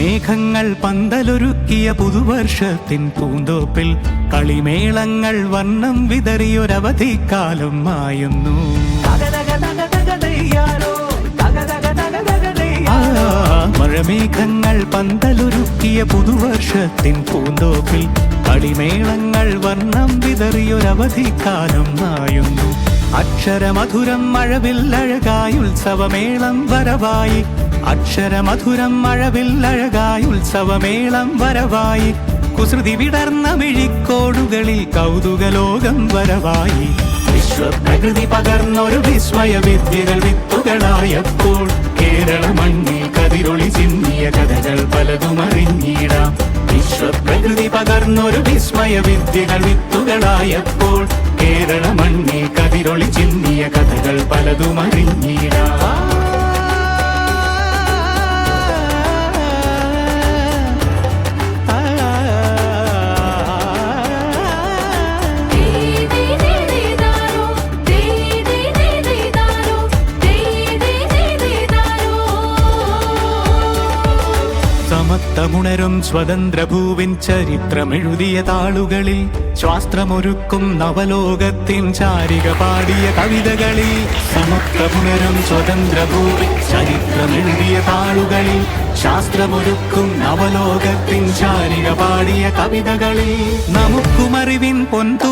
മഴമേഘങ്ങൾ പന്തലൊരുക്കിയ പുതുവർഷത്തിൻ പൂന്തോപ്പിൽ കളിമേളങ്ങൾ വർണ്ണം വിതറിയൊരവധിക്കാലം മായുന്നു. മഴമേഘങ്ങൾ പന്തലൊരുക്കിയ പുതുവർഷത്തിൻ പൂന്തോപ്പിൽ കളിമേളങ്ങൾ വർണ്ണം വിതറിയൊരവധിക്കാലം മായുന്നു. അക്ഷരമധുരം മഴവില്ലഴകായി ഉത്സവമേളം വരവായി. അക്ഷരമധുരം മഴവില്ലഴകായി ഉത്സവമേളം വരവായി. കുസൃതി വിടർന്ന മിഴിക്കോടുകളിൽ കൗതുകലോകം വരവായി. വിശ്വപ്രകൃതി പകർന്നൊരു വിസ്മയ വിദ്യകൾ വിത്തുകളായപ്പോൾ കേരള മണ്ണിൽ കതിരൊളി ചിന്നിയ കഥകൾ പലതും അറിഞ്ഞിടാം. വിശ്വപ്രകൃതി പകർന്നൊരു വിസ്മയ വിദ്യകൾ വിത്തുകളായപ്പോൾ കേരള മണ്ണിൽ കതിരൊളി ചിന്നിയ കഥകൾ പലതും അറിഞ്ഞിടാം. സമത്വമുണരും സ്വതന്ത്രഭൂവിൻ ചരിത്രമെഴുതിയ താളുകളിൽ ശാസ്ത്രമൊരുക്കും നവലോകത്തിൻ ചാരിക പാടിയ കവിതകളിൽ. സമത്വമുണരും സ്വതന്ത്രഭൂവിൻ ചരിത്രമെഴുതിയ താളുകളിൽ ശാസ്ത്രമൊരുക്കും നവലോകത്തിൻ ചാരിക പാടിയ കവിതകളിൽ നമുക്കുമറിവിൻ പൊൻതു